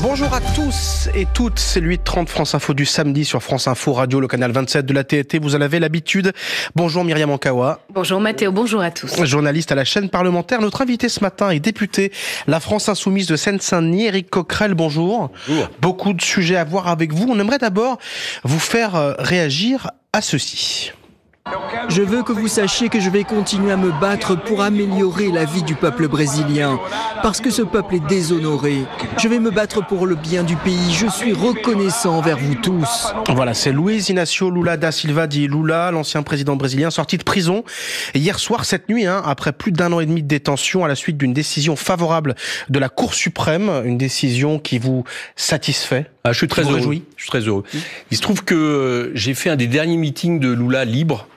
Bonjour à tous et toutes, c'est le 8h30 France Info du samedi sur France Info Radio, le canal 27 de la TNT, vous en avez l'habitude. Bonjour Myriam Ankawa. Bonjour Mathéo, bonjour à tous. Journaliste à la chaîne parlementaire, notre invité ce matin est député La France Insoumise de Seine-Saint-Denis, Éric Coquerel, bonjour. Bonjour. Beaucoup de sujets à voir avec vous, on aimerait d'abord vous faire réagir à ceci. Je veux que vous sachiez que je vais continuer à me battre pour améliorer la vie du peuple brésilien, parce que ce peuple est déshonoré. Je vais me battre pour le bien du pays, je suis reconnaissant envers vous tous. Voilà, c'est Luiz Inácio Lula da Silva dit Lula, l'ancien président brésilien, sorti de prison hier soir, cette nuit, après plus d'1 an et demi de détention à la suite d'une décision favorable de la Cour suprême, une décision qui vous satisfait. Je suis très heureux. Il se trouve que j'ai fait un des derniers meetings de Lula libre.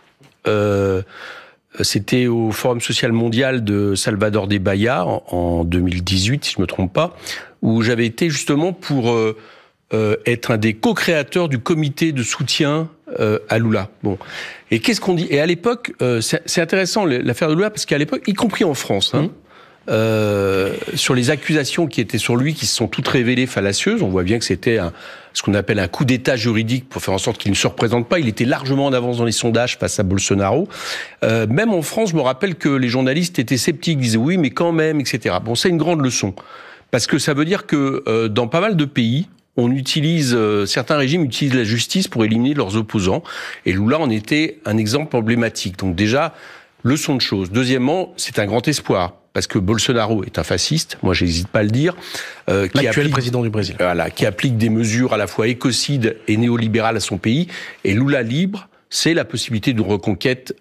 C'était au Forum social mondial de Salvador de Bahia en 2018, si je me trompe pas, où j'avais été justement pour être un des co-créateurs du comité de soutien à Lula. Bon, et qu'est-ce qu'on dit ? Et à l'époque, c'est intéressant l'affaire de Lula parce qu'à l'époque, y compris en France, sur les accusations qui étaient sur lui, qui se sont toutes révélées fallacieuses. On voit bien que c'était ce qu'on appelle un coup d'état juridique pour faire en sorte qu'il ne se représente pas. Il était largement en avance dans les sondages face à Bolsonaro. Même en France, je me rappelle que les journalistes étaient sceptiques, disaient oui, mais quand même, etc. Bon, c'est une grande leçon. Parce que ça veut dire que dans pas mal de pays, certains régimes utilisent la justice pour éliminer leurs opposants. Et Lula en était un exemple emblématique. Donc déjà, leçon de choses. Deuxièmement, c'est un grand espoir. Parce que Bolsonaro est un fasciste, moi j'hésite pas à le dire, l'actuel président du Brésil. Voilà, qui applique des mesures à la fois écocides et néolibérales à son pays. Et Lula libre, c'est la possibilité d'une reconquête,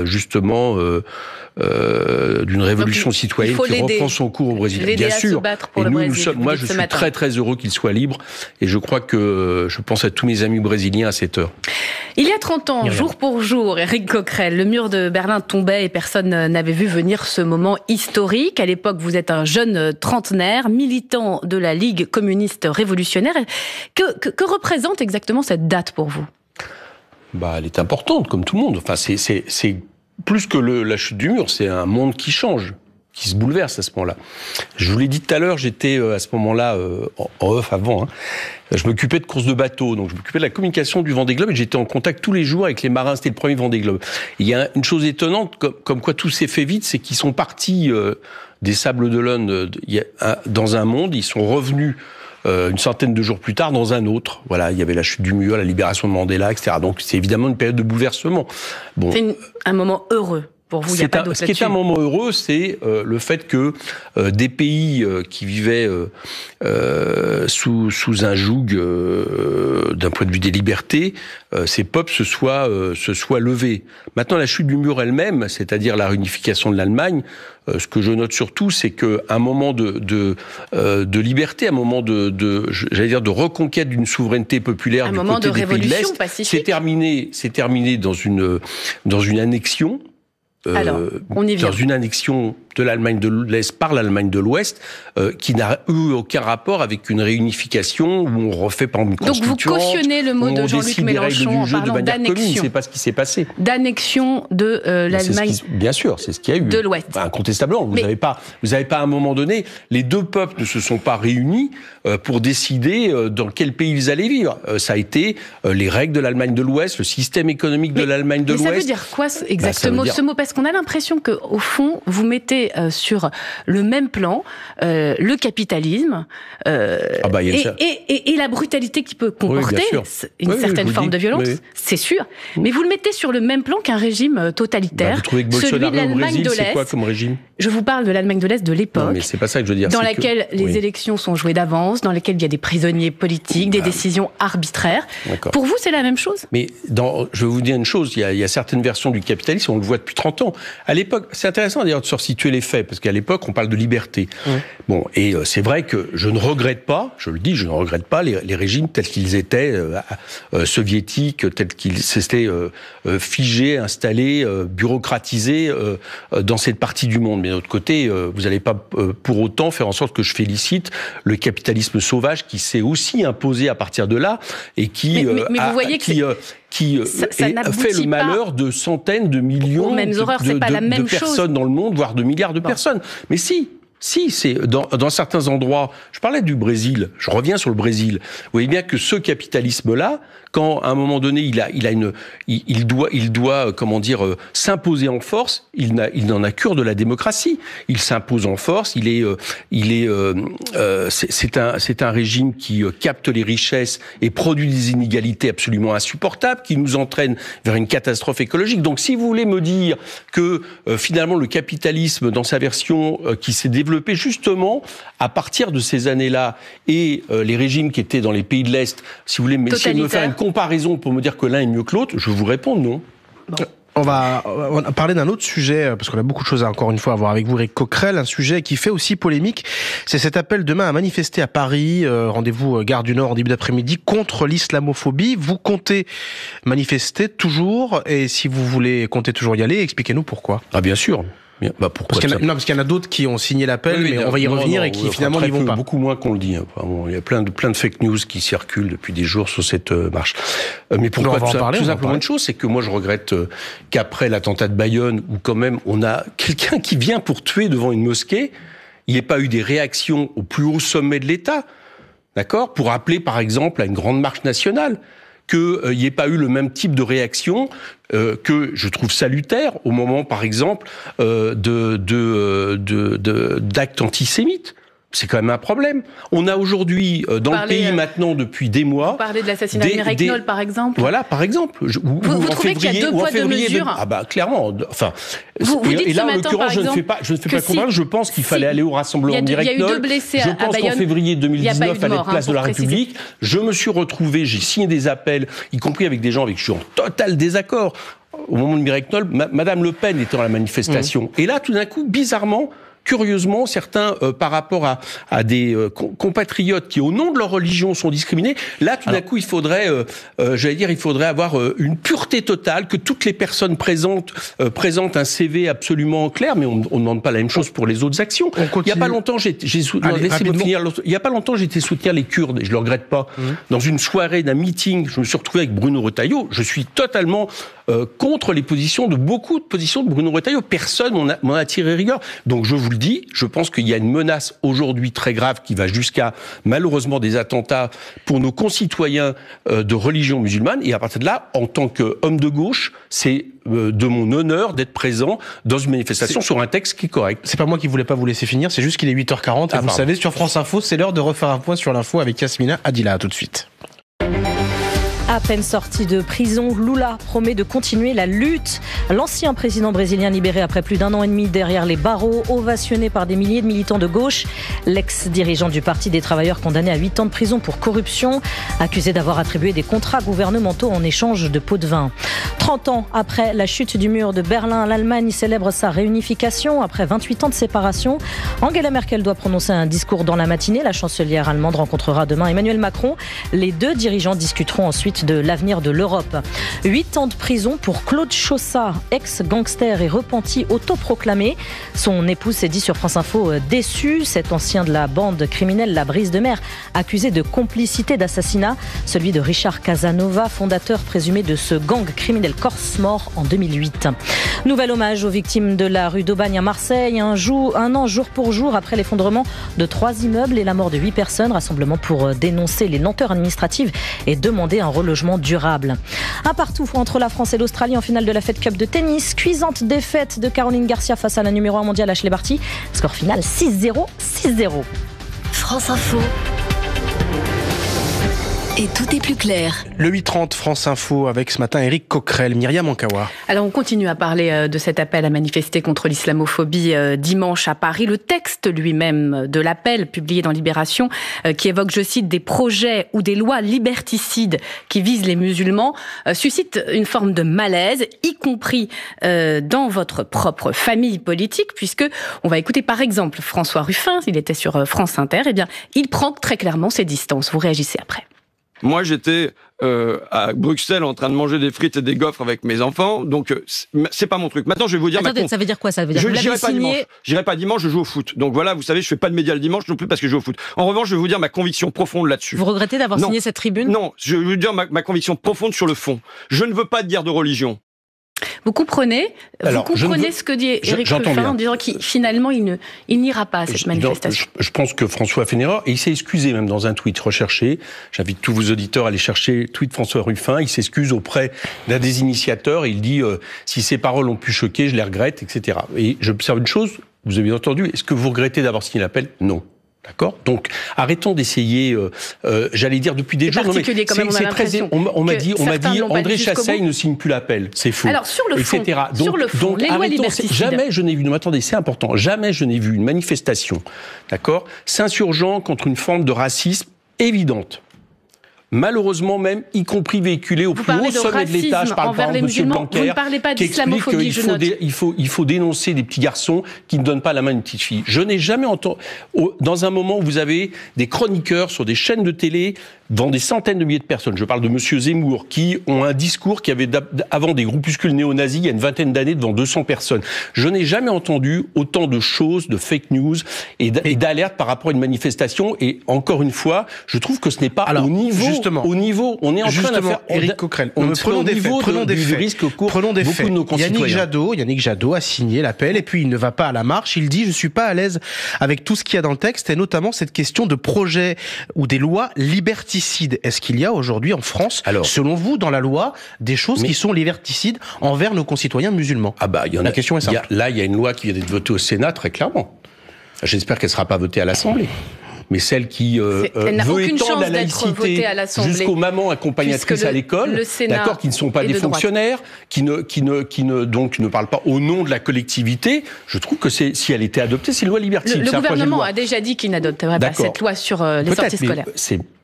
justement, d'une révolution citoyenne qui reprend son cours au Brésil. Bien sûr. Moi, je suis très très heureux qu'il soit libre, et je crois que je pense à tous mes amis brésiliens à cette heure. Il y a 30 ans, jour pour jour, Éric Coquerel, le mur de Berlin tombait et personne n'avait vu venir ce moment historique. À l'époque, vous êtes un jeune trentenaire, militant de la Ligue communiste révolutionnaire. Que représente exactement cette date pour vous ? Elle est importante, comme tout le monde. Enfin, c'est plus que la chute du mur, c'est un monde qui change, qui se bouleverse à ce moment-là. Je vous l'ai dit tout à l'heure, j'étais à ce moment-là, en off avant, je m'occupais de courses de bateaux, donc je m'occupais de la communication du Vendée Globe et j'étais en contact tous les jours avec les marins, c'était le premier Vendée Globe. Il y a une chose étonnante, comme quoi tout s'est fait vite, c'est qu'ils sont partis des Sables d'Olonne dans un monde, ils sont revenus une centaine de jours plus tard dans un autre. Voilà, il y avait la chute du mur, la libération de Mandela, etc. Donc c'est évidemment une période de bouleversement. Bon, c'est un moment heureux. Pour vous, ce qui est un moment heureux, c'est le fait que des pays qui vivaient sous un joug d'un point de vue des libertés, ces peuples se soient levés. Maintenant, la chute du mur elle-même, c'est-à-dire la réunification de l'Allemagne, ce que je note surtout, c'est qu'un moment de liberté, un moment de reconquête d'une souveraineté populaire du côté des pays de l'Est, c'est terminé dans une annexion. Alors, on y vient. Dans une annexion de l'Allemagne de l'Est par l'Allemagne de l'Ouest, qui n'a eu aucun rapport avec une réunification où on refait par une constituante. Donc vous cautionnez le mot de Jean-Luc Mélenchon en parlant d'annexion. C'est pas ce qui s'est passé. D'annexion de l'Allemagne. Bien sûr, c'est ce qu'il y a eu. De l'Ouest. Incontestablement. Vous n'avez pas à un moment donné, les deux peuples ne se sont pas réunis pour décider dans quel pays ils allaient vivre. Ça a été les règles de l'Allemagne de l'Ouest, le système économique de l'Allemagne de l'Ouest. Ça veut dire quoi exactement ce mot ? Parce qu'on a l'impression qu'au fond, vous mettez sur le même plan le capitalisme et la brutalité qui peut comporter une certaine forme de violence, c'est sûr. Mais vous le mettez sur le même plan qu'un régime totalitaire, vous trouvez que Bolsonaro celui de l'Allemagne de l'Est. C'est quoi comme régime ? Je vous parle de l'Allemagne de l'Est de l'époque. Non, mais c'est pas ça que je veux dire. Dans laquelle les élections sont jouées d'avance, dans laquelle il y a des prisonniers politiques, des décisions arbitraires. D'accord. Pour vous, c'est la même chose ? Mais je vais vous dire une chose, il y a certaines versions du capitalisme, on le voit depuis 30 ans. À l'époque, c'est intéressant d'ailleurs de se resituer les faits, parce qu'à l'époque, on parle de liberté. Bon, et c'est vrai que je ne regrette pas, je le dis, je ne regrette pas les régimes tels qu'ils étaient, soviétiques, tels qu'ils s'étaient figés, installés, bureaucratisés dans cette partie du monde. Mais d'un autre côté, vous n'allez pas pour autant faire en sorte que je félicite le capitalisme sauvage qui s'est aussi imposé à partir de là et qui fait le malheur de centaines de millions de personnes dans le monde, voire de milliards de personnes. Mais si, Si, c'est dans certains endroits. Je parlais du Brésil. Je reviens sur le Brésil. Vous voyez bien que ce capitalisme-là, quand à un moment donné il doit comment dire s'imposer en force, il n'en a cure de la démocratie. Il s'impose en force. C'est un régime qui capte les richesses et produit des inégalités absolument insupportables, qui nous entraîne vers une catastrophe écologique. Donc, si vous voulez me dire que finalement le capitalisme dans sa version qui s'est développé justement à partir de ces années-là et les régimes qui étaient dans les pays de l'Est, si vous voulez essayer de me faire une comparaison pour me dire que l'un est mieux que l'autre, je vous réponds non. Bon. On va parler d'un autre sujet, parce qu'on a beaucoup de choses encore une fois à voir avec vous, Éric Coquerel, un sujet qui fait aussi polémique. C'est cet appel demain à manifester à Paris, rendez-vous Gare du Nord en début d'après-midi, contre l'islamophobie. Vous comptez manifester toujours, et si vous comptez toujours y aller, expliquez-nous pourquoi. Ah bien sûr. Bah pourquoi parce qu'il y en a d'autres qui ont signé l'appel, mais on va y revenir, et qui finalement n'y vont pas. Beaucoup moins qu'on le dit. Il y a plein de fake news qui circulent depuis des jours sur cette marche. Mais pourquoi tout simplement une chose, c'est que moi je regrette qu'après l'attentat de Bayonne, où quand même on a quelqu'un qui vient pour tuer devant une mosquée, il n'y ait pas eu des réactions au plus haut sommet de l'État, d'accord, pour appeler par exemple à une grande marche nationale. Qu'il n'y ait pas eu le même type de réaction que je trouve salutaire au moment, par exemple, d'actes antisémites. C'est quand même un problème. On a aujourd'hui, dans le pays maintenant, depuis des mois... Vous parlez de l'assassinat de Mireille Knoll, par exemple ? Voilà, par exemple. Vous trouvez qu'il y a deux poids, deux mesures ? Ah bah, clairement. Enfin, vous dites et là, ce en matin, l'occurrence, je ne fais pas convaincre. Je pense qu'il fallait aller au rassemblement de Mireille Knoll. Il y a eu 2 blessés à Bayonne. Je pense qu'en février 2019, à la place de la République, je me suis retrouvé, j'ai signé des appels, y compris avec des gens avec qui je suis en total désaccord. Au moment de Mireille Knoll, Madame Le Pen était dans la manifestation. Et là, tout d'un coup, bizarrement, curieusement, certains, par rapport à des compatriotes qui, au nom de leur religion, sont discriminés, là, tout d'un coup, il faudrait avoir une pureté totale, que toutes les personnes présentent un CV absolument clair, mais on ne demande pas la même chose pour les autres actions. Il n'y a pas longtemps, j'étais soutenir les Kurdes, et je ne le regrette pas. Dans une soirée d'un meeting, je me suis retrouvé avec Bruno Retailleau. Je suis totalement contre beaucoup de positions de Bruno Retailleau. Personne m'en a tiré rigueur. Donc, je vous le dis, je pense qu'il y a une menace aujourd'hui très grave qui va jusqu'à, malheureusement, des attentats pour nos concitoyens de religion musulmane. Et à partir de là, en tant qu'homme de gauche, c'est de mon honneur d'être présent dans une manifestation sur un texte qui est correct. C'est pas moi qui voulais pas vous laisser finir, c'est juste qu'il est 8h40 et vous savez, sur France Info, c'est l'heure de refaire un point sur l'info avec Yasmina Adila. À tout de suite. À peine sorti de prison, Lula promet de continuer la lutte. L'ancien président brésilien libéré après plus d'1 an et demi derrière les barreaux, ovationné par des milliers de militants de gauche. L'ex-dirigeant du Parti des travailleurs condamné à 8 ans de prison pour corruption, accusé d'avoir attribué des contrats gouvernementaux en échange de pots de vin. 30 ans après la chute du mur de Berlin, l'Allemagne célèbre sa réunification après 28 ans de séparation. Angela Merkel doit prononcer un discours dans la matinée. La chancelière allemande rencontrera demain Emmanuel Macron. Les 2 dirigeants discuteront ensuite de l'avenir de l'Europe. 8 ans de prison pour Claude Chaussat, ex-gangster et repenti autoproclamé. Son épouse s'est dit sur France Info déçue. Cet ancien de la bande criminelle La Brise de Mer, accusé de complicité d'assassinat, celui de Richard Casanova, fondateur présumé de ce gang criminel corse mort en 2008. Nouvel hommage aux victimes de la rue d'Aubagne à Marseille, un an jour pour jour après l'effondrement de 3 immeubles et la mort de 8 personnes. Rassemblement pour dénoncer les lenteurs administratives et demander un relogement durable. Un partout entre la France et l'Australie en finale de la Fed Cup de tennis. Cuisante défaite de Caroline Garcia face à la numéro 1 mondiale Ashley Barty. Score final 6-0, 6-0. France Info. Et tout est plus clair. Le 8h30 France Info avec ce matin Éric Coquerel, Myriam Ankawa. Alors on continue à parler de cet appel à manifester contre l'islamophobie dimanche à Paris. Le texte lui-même de l'appel publié dans Libération qui évoque, je cite, des projets ou des lois liberticides qui visent les musulmans suscite une forme de malaise, y compris dans votre propre famille politique, puisque on va écouter par exemple François Ruffin, il était sur France Inter, eh bien il prend très clairement ses distances. Vous réagissez après. Moi, j'étais à Bruxelles en train de manger des frites et des gaufres avec mes enfants, donc c'est pas mon truc. Maintenant, je vais vous dire... Attendez, ça veut dire quoi? Ça veut dire que vous l'avez signé... J'irai pas dimanche, je joue au foot. Donc voilà, vous savez, je fais pas de médias le dimanche non plus parce que je joue au foot. En revanche, je vais vous dire ma conviction profonde là-dessus. Vous regrettez d'avoir signé cette tribune? Non, je vais vous dire ma conviction profonde sur le fond. Je ne veux pas de guerre de religion. Vous comprenez ce que dit Éric Ruffin en disant qu'il finalement il n'ira pas à cette manifestation. Je pense que François fait une erreur et il s'est excusé même dans un tweet recherché. J'invite tous vos auditeurs à aller chercher tweet François Ruffin. Il s'excuse auprès d'un des initiateurs et il dit si ces paroles ont pu choquer, je les regrette, etc. Et j'observe une chose, vous avez entendu, est-ce que vous regrettez d'avoir signé l'appel ? Non. D'accord. Donc, arrêtons d'essayer. J'allais dire depuis des jours. Non, mais c'est très. On m'a dit, André Chassaigne ne signe plus l'appel. C'est faux. Alors sur le fond, etc. Donc, les lois liberticides. Jamais je n'ai vu. Non, attendez, c'est important. Jamais je n'ai vu une manifestation, d'accord, s'insurgeant contre une forme de racisme évidente. Malheureusement même, y compris véhiculé au plus haut sommet de l'État, je parle par exemple de M. Blanquer, vous ne parlez pas d'islamophobie, je note. Il faut dénoncer des petits garçons qui ne donnent pas la main à une petite fille. Je n'ai jamais entendu, dans un moment où vous avez des chroniqueurs sur des chaînes de télé, devant des centaines de milliers de personnes, je parle de M. Zemmour, qui ont un discours qui avait avant des groupuscules néo-nazis il y a une vingtaine d'années devant 200 personnes. Je n'ai jamais entendu autant de choses, de fake news et d'alertes par rapport à une manifestation. Et encore une fois, je trouve que ce n'est pas au niveau. Justement, on est en train de faire. Éric Coquerel, prenons des faits. Risque court beaucoup de nos concitoyens. Yannick Jadot a signé l'appel et puis il ne va pas à la marche. Il dit je suis pas à l'aise avec tout ce qu'il y a dans le texte et notamment cette question de projet ou des lois liberticides. Est-ce qu'il y a aujourd'hui en France, selon vous, dans la loi, des choses qui sont liberticides envers nos concitoyens musulmans ? Il y en a. La question est simple. Il y a une loi qui vient d'être votée au Sénat très clairement. J'espère qu'elle ne sera pas votée à l'Assemblée. Mais celle qui veut étendre la laïcité jusqu'aux mamans accompagnatrices à l'école, d'accord, qui ne sont pas des fonctionnaires, qui ne parlent pas au nom de la collectivité, je trouve que si elle était adoptée, c'est une loi liberticide. Le gouvernement a déjà dit qu'il n'adopterait pas cette loi sur les sorties scolaires.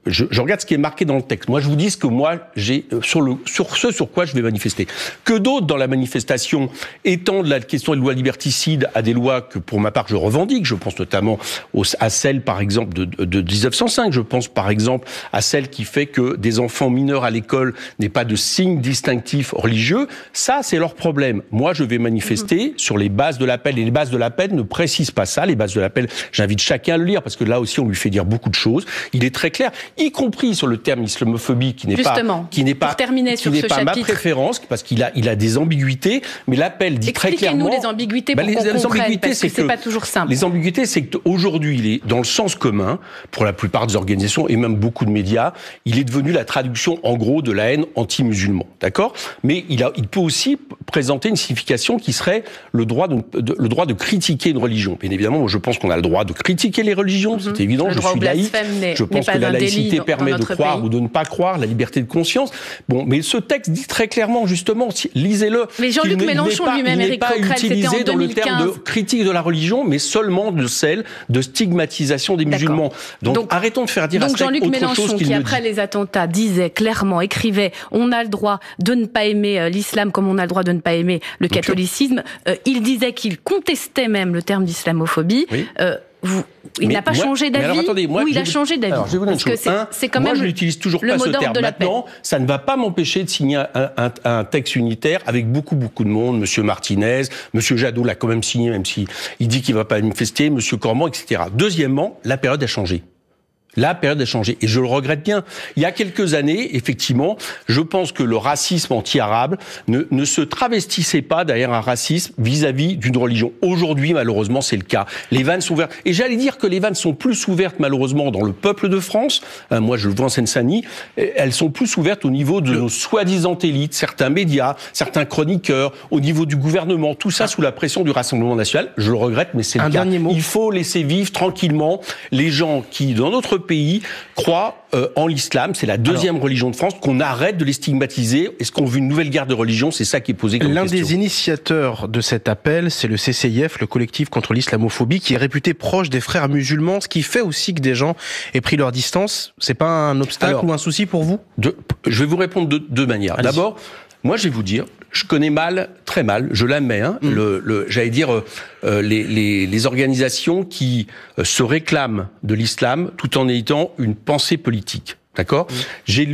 Je regarde ce qui est marqué dans le texte. Moi, je vous dis ce que moi, j'ai sur quoi je vais manifester. Que d'autres, dans la manifestation, étendent la question des lois liberticides à des lois que, pour ma part, je revendique. Je pense notamment à celle, par exemple, de 1905. Je pense, par exemple, à celle qui fait que des enfants mineurs à l'école n'aient pas de signes distinctifs religieux. Ça, c'est leur problème. Moi, je vais manifester sur les bases de l'appel. Et les bases de l'appel ne précisent pas ça. Les bases de l'appel, j'invite chacun à le lire, parce que là aussi, on lui fait dire beaucoup de choses. Il est très clair, y compris sur le terme islamophobie, qui n'est pas ma préférence, parce qu'il a des ambiguïtés, mais l'appel dit très clairement... Expliquez-nous les ambiguïtés pour qu'on comprenne, parce que c'est pas toujours simple. Les ambiguïtés, c'est qu'aujourd'hui, il est dans le sens commun, pour la plupart des organisations, et même beaucoup de médias, il est devenu la traduction, en gros, de la haine anti-musulman, d'accord ? Mais il peut aussi présenter une signification qui serait le droit de critiquer une religion. Bien évidemment, moi, je pense qu'on a le droit de critiquer les religions, c'est évident, je suis laïque, je pense que la laïcité permet de croire ou de ne pas croire, la liberté de conscience. Bon, mais ce texte dit très clairement, justement, lisez-le. Mais Jean-Luc Mélenchon lui-même, Éric Coquerel, c'était en 2015. Dans le terme de critique de la religion, mais seulement de celle de stigmatisation des musulmans. Donc arrêtons de faire dire à ce Jean-Luc Mélenchon, qui après les attentats disait clairement, écrivait, on a le droit de ne pas aimer l'islam comme on a le droit de ne pas aimer le catholicisme. Il disait qu'il contestait même le terme d'islamophobie. Oui. Il n'a pas changé d'avis ou il a changé d'avis? Alors, je vais vous dire une chose. C'est quand même. Moi, je n'utilise toujours pas ce terme. Maintenant, ça ne va pas m'empêcher de signer un texte unitaire avec beaucoup de monde. Monsieur Martinez, Monsieur Jadot l'a quand même signé, même s'il dit qu'il ne va pas manifester, Monsieur Cormand, etc. Deuxièmement, la période a changé. La période a changé, et je le regrette bien. Il y a quelques années, effectivement, je pense que le racisme anti-arabe ne se travestissait pas derrière un racisme vis-à-vis d'une religion. Aujourd'hui, malheureusement, c'est le cas. Les vannes sont ouvertes. Et j'allais dire que les vannes sont plus ouvertes, malheureusement, dans le peuple de France. Moi, je le vois en Seine-Saint-Denis. Elles sont plus ouvertes au niveau de nos soi-disant élites, certains médias, certains chroniqueurs, au niveau du gouvernement. Tout ça sous la pression du Rassemblement national. Je le regrette, mais c'est le cas. Il faut laisser vivre tranquillement les gens qui, dans notre pays, croient en l'islam. C'est la deuxième religion de France. Qu'on arrête de les stigmatiser. Est-ce qu'on veut une nouvelle guerre de religion? C'est ça qui est posé comme question. L'un des initiateurs de cet appel, c'est le CCIF, le collectif contre l'islamophobie, qui est réputé proche des frères musulmans, ce qui fait aussi que des gens aient pris leur distance. C'est pas un obstacle ou un souci pour vous? Je vais vous répondre de deux manières. D'abord, moi je vais vous dire, je connais très mal, je l'admets, j'allais dire, les organisations qui se réclament de l'islam tout en ayant une pensée politique. D'accord ? J'ai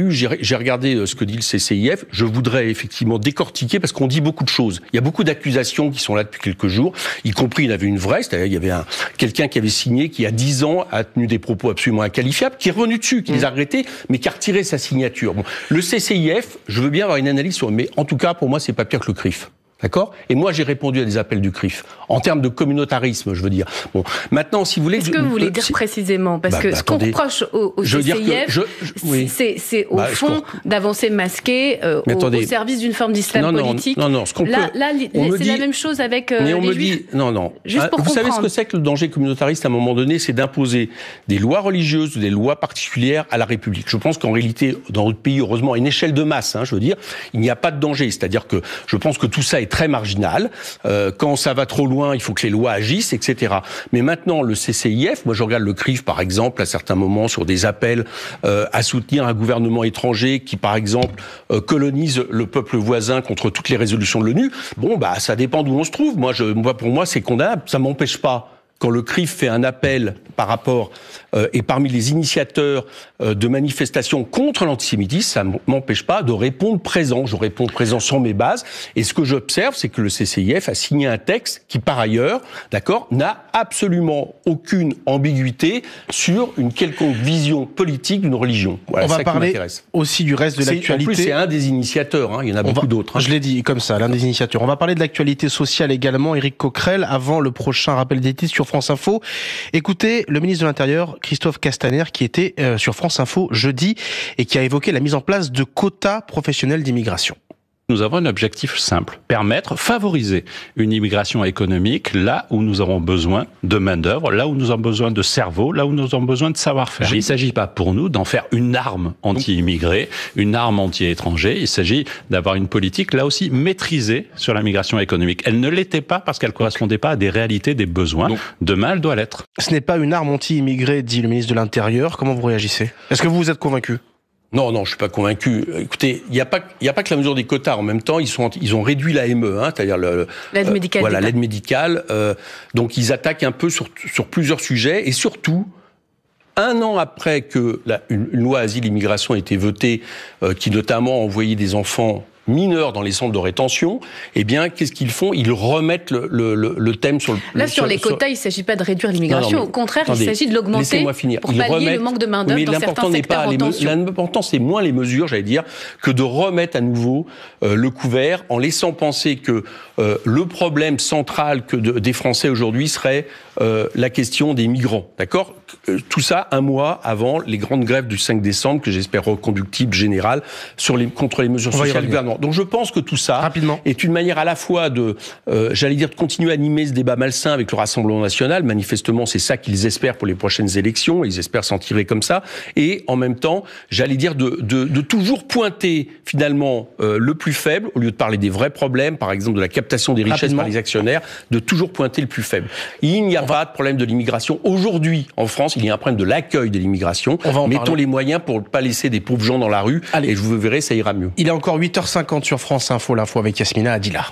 regardé ce que dit le CCIF. Je voudrais effectivement décortiquer, parce qu'on dit beaucoup de choses. Il y a beaucoup d'accusations qui sont là depuis quelques jours, y compris, il y en avait une vraie, c'est-à-dire il y avait quelqu'un qui avait signé, qui il y a 10 ans a tenu des propos absolument inqualifiables, qui est revenu dessus, qui les a regrettés, mais qui a retiré sa signature. Bon, le CCIF, je veux bien avoir une analyse sur, mais en tout cas, pour moi, c'est pas pire que le CRIF. D'accord ? Et moi, j'ai répondu à des appels du CRIF. En termes de communautarisme, je veux dire. Bon, maintenant, si vous voulez... Qu'est-ce que vous voulez dire précisément ? Parce que ce qu'on reproche au CCIF, c'est au fond d'avancer masqué au service d'une forme d'islam politique. Non, ce qu'on peut... Là, c'est la même chose avec les Juifs. Non. Juste pour vous savez ce que c'est que le danger communautariste, à un moment donné, c'est d'imposer des lois religieuses ou des lois particulières à la République. Je pense qu'en réalité, dans notre pays, heureusement, à une échelle de masse, je veux dire, il n'y a pas de danger. C'est-à-dire que je pense que tout ça est très marginal. Quand ça va trop loin, il faut que les lois agissent, etc. Mais maintenant, le CCIF, moi je regarde le CRIF par exemple, à certains moments sur des appels à soutenir un gouvernement étranger qui par exemple colonise le peuple voisin contre toutes les résolutions de l'ONU. Bon, ça dépend d'où on se trouve. Pour moi, c'est condamnable. Ça m'empêche pas. Quand le CRIF fait un appel par rapport et parmi les initiateurs de manifestations contre l'antisémitisme, ça ne m'empêche pas de répondre présent. Je réponds présent sur mes bases. Et ce que j'observe, c'est que le CCIF a signé un texte qui, par ailleurs, d'accord, n'a absolument aucune ambiguïté sur une quelconque vision politique d'une religion. Voilà, on va parler aussi du reste de l'actualité. En plus, c'est un des initiateurs. Il y en a beaucoup d'autres. Je l'ai dit comme ça, l'un des initiateurs. On va parler de l'actualité sociale également. Éric Coquerel, avant le prochain rappel des titres sur France Info. Écoutez le ministre de l'Intérieur, Christophe Castaner, qui était sur France Info jeudi et qui a évoqué la mise en place de quotas professionnels d'immigration. Nous avons un objectif simple, favoriser une immigration économique là où nous avons besoin de main-d'œuvre, là où nous avons besoin de cerveau, là où nous avons besoin de savoir-faire. Il ne s'agit pas pour nous d'en faire une arme anti-immigrée, une arme anti-étranger. Il s'agit d'avoir une politique là aussi maîtrisée sur la migration économique. Elle ne l'était pas parce qu'elle ne correspondait pas à des réalités, des besoins. Demain, elle doit l'être. Ce n'est pas une arme anti-immigrée, dit le ministre de l'Intérieur. Comment vous réagissez ? Est-ce que vous êtes convaincu ? Non, je suis pas convaincu. Écoutez, il y a pas que la mesure des quotas. En même temps, ils ont réduit l'AME, c'est-à-dire l'aide médicale. L'aide médicale. Donc ils attaquent un peu sur plusieurs sujets et surtout. Un an après que une loi asile-immigration a été votée, qui notamment envoyait des enfants mineurs dans les centres de rétention, qu'est-ce qu'ils font ? Ils remettent le thème sur le... Là, sur les quotas, il ne s'agit pas de réduire l'immigration. Au contraire, il s'agit de l'augmenter pour pallier le manque de main-d'œuvre dans certains secteurs en tension. L'important, c'est moins les mesures, que de remettre à nouveau le couvert en laissant penser que le problème central des Français aujourd'hui serait la question des migrants. D'accord ? Tout ça, un mois avant les grandes grèves du 5 décembre, que j'espère reconductibles, générales, contre les mesures sociales du gouvernement. Donc je pense que tout ça est une manière à la fois de continuer à animer ce débat malsain avec le Rassemblement national. Manifestement, c'est ça qu'ils espèrent pour les prochaines élections. Ils espèrent s'en tirer comme ça. Et en même temps, de toujours pointer finalement le plus faible, au lieu de parler des vrais problèmes, par exemple de la captation des richesses par les actionnaires, de toujours pointer le plus faible. Il n'y a pas de problème de l'immigration. Aujourd'hui, en France, il y a un problème de l'accueil de l'immigration. Mettons les moyens pour ne pas laisser des pauvres gens dans la rue. Et vous verrez, ça ira mieux. Il est encore 8h50 sur France Info, l'info avec Yasmina Adila.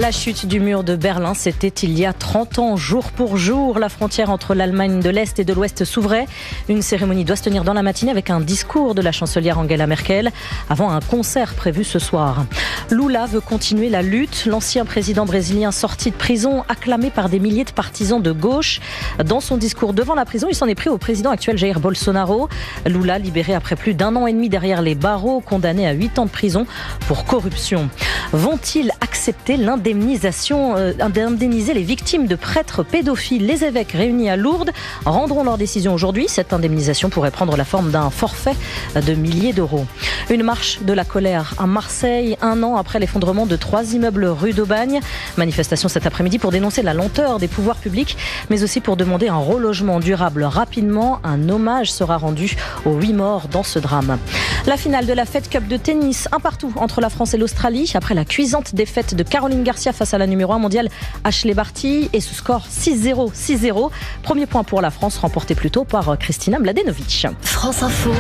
La chute du mur de Berlin, c'était il y a 30 ans, jour pour jour. La frontière entre l'Allemagne de l'Est et de l'Ouest s'ouvrait. Une cérémonie doit se tenir dans la matinée avec un discours de la chancelière Angela Merkel avant un concert prévu ce soir. Lula veut continuer la lutte. L'ancien président brésilien sorti de prison, acclamé par des milliers de partisans de gauche. Dans son discours devant la prison, il s'en est pris au président actuel Jair Bolsonaro. Lula libéré après plus d'1 an et demi derrière les barreaux, condamné à 8 ans de prison pour corruption. Vont-ils accepter d'indemniser les victimes de prêtres pédophiles? Les évêques réunis à Lourdes rendront leur décision aujourd'hui. Cette indemnisation pourrait prendre la forme d'un forfait de milliers d'euros. Une marche de la colère à Marseille, 1 an après l'effondrement de 3 immeubles rue d'Aubagne. Manifestation cet après-midi pour dénoncer la lenteur des pouvoirs publics, mais aussi pour demander un relogement durable rapidement. Un hommage sera rendu aux 8 morts dans ce drame. La finale de la Fed Cup de tennis, un partout entre la France et l'Australie, après la cuisante défaite de Caroline Garcia face à la numéro 1 mondiale Ashley Barty, et ce score 6-0, 6-0. Premier point pour la France, remporté plus tôt par Kristina Mladenovic. France Info.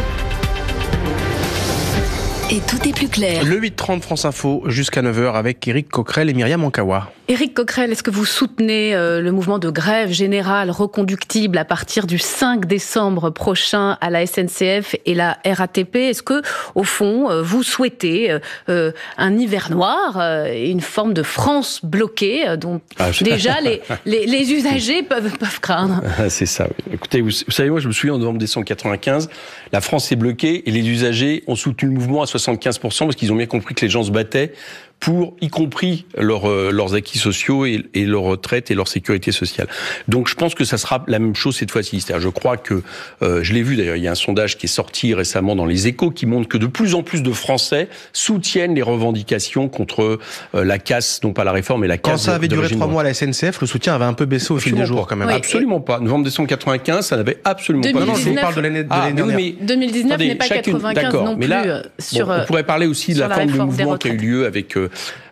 Et tout est plus clair. Le 8h30 France Info jusqu'à 9h avec Éric Coquerel et Myriam Ankawa. Éric Coquerel, est-ce que vous soutenez le mouvement de grève générale reconductible à partir du 5 décembre prochain à la SNCF et la RATP? Est-ce que, au fond, vous souhaitez un hiver noir et une forme de France bloquée dont déjà les usagers peuvent craindre? C'est ça, oui. Écoutez, vous savez, moi je me souviens en novembre 1995, la France est bloquée et les usagers ont soutenu le mouvement à 75% parce qu'ils ont bien compris que les gens se battaient pour y compris leurs acquis sociaux et leur retraite et leur sécurité sociale. Donc je pense que ça sera la même chose cette fois-ci. C'est-à-dire, je crois que, je l'ai vu d'ailleurs, il y a un sondage qui est sorti récemment dans les Échos qui montre que de plus en plus de Français soutiennent les revendications contre la casse, non pas la réforme, mais la casse. Quand ça avait duré 3 mois à la SNCF, le soutien avait un peu baissé au fil des jours quand même. Oui, absolument pas. Novembre-décembre 95, ça n'avait absolument pas. Non, je vous parle de l'année dernière. Mais 2019 n'est pas 95 non plus. Là, on pourrait parler aussi de la forme de mouvement qui a eu lieu avec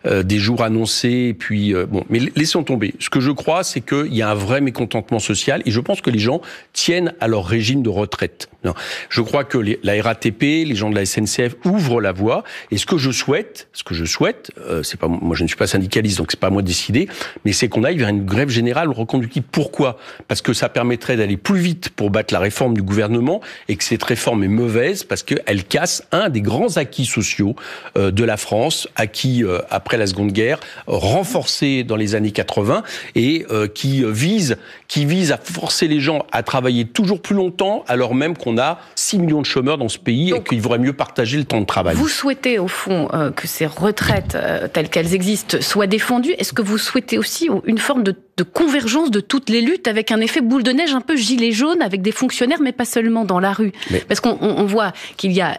des jours annoncés, et puis mais laissons tomber. Ce que je crois, c'est qu'il y a un vrai mécontentement social, et je pense que les gens tiennent à leur régime de retraite. Non. Je crois que la RATP, les gens de la SNCF ouvrent la voie, et ce que je souhaite, c'est pas moi, je ne suis pas syndicaliste, donc c'est pas à moi de décider, mais c'est qu'on aille vers une grève générale reconductible. Pourquoi ? Parce que ça permettrait d'aller plus vite pour battre la réforme du gouvernement, et que cette réforme est mauvaise parce qu'elle casse un des grands acquis sociaux de la France, acquis après la Seconde Guerre, renforcé dans les années 80, et qui vise à forcer les gens à travailler toujours plus longtemps, alors même qu'on a 6 millions de chômeurs dans ce pays. Donc, et qu'il vaudrait mieux partager le temps de travail. Vous souhaitez au fond que ces retraites telles qu'elles existent soient défendues. Est-ce que vous souhaitez aussi une forme de convergence de toutes les luttes avec un effet boule de neige un peu gilet jaune avec des fonctionnaires, mais pas seulement dans la rue? Parce qu'on voit qu'il y a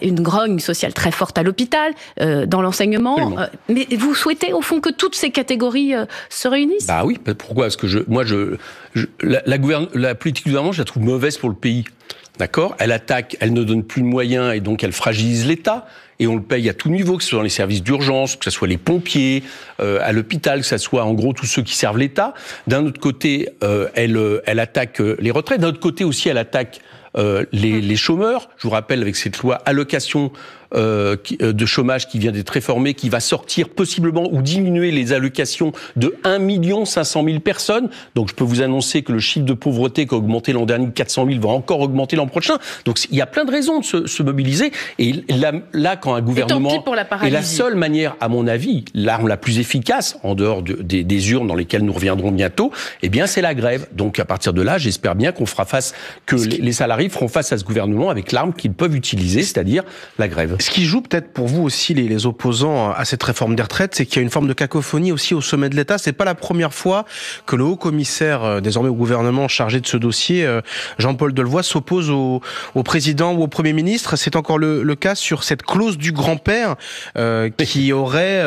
une grogne sociale très forte à l'hôpital, dans l'enseignement. Mais vous souhaitez au fond que toutes ces catégories se réunissent? Bah oui, pourquoi? Parce que la politique du gouvernement, je la trouve mauvaise pour le pays. D'accord ? Elle ne donne plus de moyens et donc elle fragilise l'État. Et on le paye à tout niveau, que ce soit dans les services d'urgence, que ce soit les pompiers, à l'hôpital, que ce soit en gros tous ceux qui servent l'État. D'un autre côté, elle attaque les retraites. D'un autre côté aussi, elle attaque les chômeurs. Je vous rappelle, avec cette loi allocation de chômage qui vient d'être réformée, qui va sortir possiblement ou diminuer les allocations de 1 500 000 personnes. Donc je peux vous annoncer que le chiffre de pauvreté qui a augmenté l'an dernier de 400 000 va encore augmenter l'an prochain. Donc il y a plein de raisons de se mobiliser. Et là quand un gouvernement est la seule manière, à mon avis, l'arme la plus efficace, en dehors des urnes dans lesquelles nous reviendrons bientôt, eh bien c'est la grève. Donc à partir de là, j'espère bien les salariés feront face à ce gouvernement avec l'arme qu'ils peuvent utiliser, c'est-à-dire la grève. Ce qui joue peut-être pour vous aussi les opposants à cette réforme des retraites, c'est qu'il y a une forme de cacophonie aussi au sommet de l'État. C'est pas la première fois que le haut-commissaire, désormais au gouvernement chargé de ce dossier, Jean-Paul Delevoye, s'oppose au président ou au Premier ministre. C'est encore le cas sur cette clause du grand-père qui aurait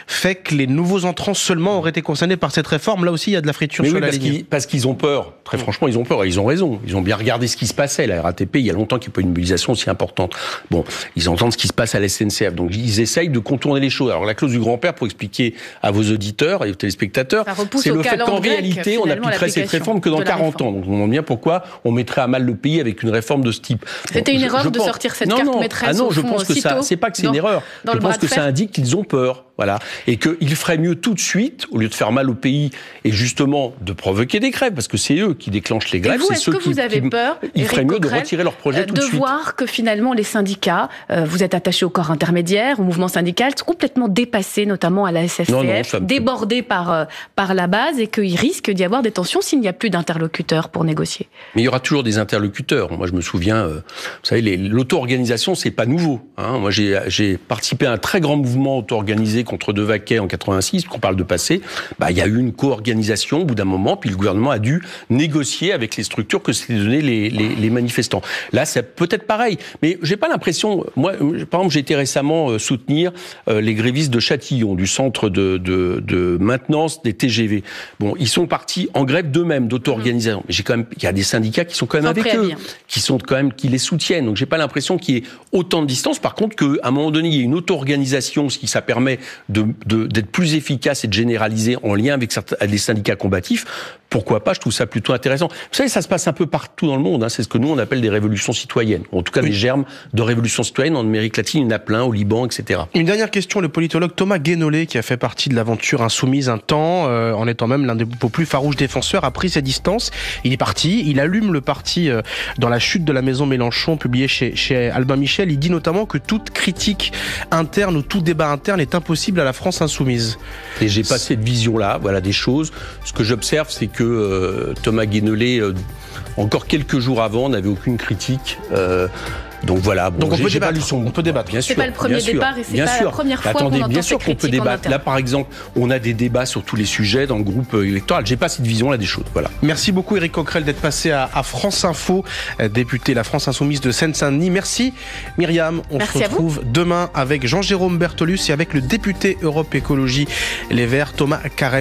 fait que les nouveaux entrants seulement auraient été concernés par cette réforme. Là aussi, il y a de la friture sur la ligne. Parce qu'ils ont peur. Très franchement, ils ont peur. Et ils ont raison. Ils ont bien regardé ce qui se passait. La RATP, il y a longtemps qu'il n'y a pas eu une mobilisation aussi importante. Bon, ils entendent ce qui se passe à la SNCF. Donc, ils essayent de contourner les choses. Alors, la clause du grand-père, pour expliquer à vos auditeurs et aux téléspectateurs, c'est le fait qu'en réalité, on appliquerait cette réforme que dans 40 ans. Donc, on demande bien pourquoi on mettrait à mal le pays avec une réforme de ce type. C'était une erreur de sortir cette carte maîtresse. Non, je pense que ça, c'est pas que c'est une erreur. Je pense que ça indique qu'ils ont peur. Voilà. Et qu'il ferait mieux tout de suite, au lieu de faire mal au pays et justement de provoquer des grèves, parce que c'est eux qui déclenchent les grèves. Est-ce que vous avez peur, il ferait mieux de retirer leur projet tout de suite. De voir que finalement les syndicats, vous êtes attachés au corps intermédiaire, au mouvement syndical, sont complètement dépassés, notamment à la SFCF, débordés par la base, et qu'il risque d'y avoir des tensions s'il n'y a plus d'interlocuteurs pour négocier. Mais il y aura toujours des interlocuteurs. Moi, je me souviens, vous savez, l'auto-organisation, c'est pas nouveau. Moi, j'ai participé à un très grand mouvement auto-organisé contre Devaquet en 86, qu'on parle de passé. Il y a eu une co-organisation au bout d'un moment, puis le gouvernement a dû négocier avec les structures que s'étaient donné les manifestants. Là, c'est peut-être pareil, mais j'ai pas l'impression. Moi, par exemple, j'ai été récemment soutenir les grévistes de Châtillon, du centre de maintenance des TGV. Bon, ils sont partis en grève d'eux-mêmes, d'auto-organisation. Mais il y a des syndicats qui sont quand même avec eux, qui les soutiennent. Donc, j'ai pas l'impression qu'il y ait autant de distance. Par contre, qu'à un moment donné, il y ait une auto-organisation, ce qui ça permet d'être plus efficace et de généraliser en lien avec les syndicats combatifs. Pourquoi pas? Je trouve ça plutôt intéressant. Vous savez, ça se passe un peu partout dans le monde. C'est ce que nous, on appelle des révolutions citoyennes. En tout cas, des germes de révolutions citoyennes. En Amérique latine, il y en a plein, au Liban, etc. Une dernière question. Le politologue Thomas Guénolé, qui a fait partie de l'aventure Insoumise un temps, en étant même l'un des plus farouches défenseurs, a pris ses distances. Il est parti. Il allume le parti dans la chute de la maison Mélenchon, publié chez Albin Michel. Il dit notamment que toute critique interne ou tout débat interne est impossible à la France insoumise. Et j'ai pas cette vision-là, voilà, des choses. Ce que j'observe, c'est que que Thomas Guénolé, encore quelques jours avant, n'avait aucune critique. Donc voilà. Bon, donc on peut débattre. Bien sûr. C'est pas le premier départ et c'est pas la première fois qu'on entend bien sûr qu'on peut débattre. Là, par exemple, on a des débats sur tous les sujets dans le groupe électoral. J'ai pas cette vision-là des choses. Voilà. Merci beaucoup Éric Coquerel d'être passé à France Info, député La France Insoumise de Seine-Saint-Denis. Merci Myriam. On se retrouve demain avec Jean-Jérôme Bertolus et avec le député Europe Écologie Les Verts Thomas Carrel.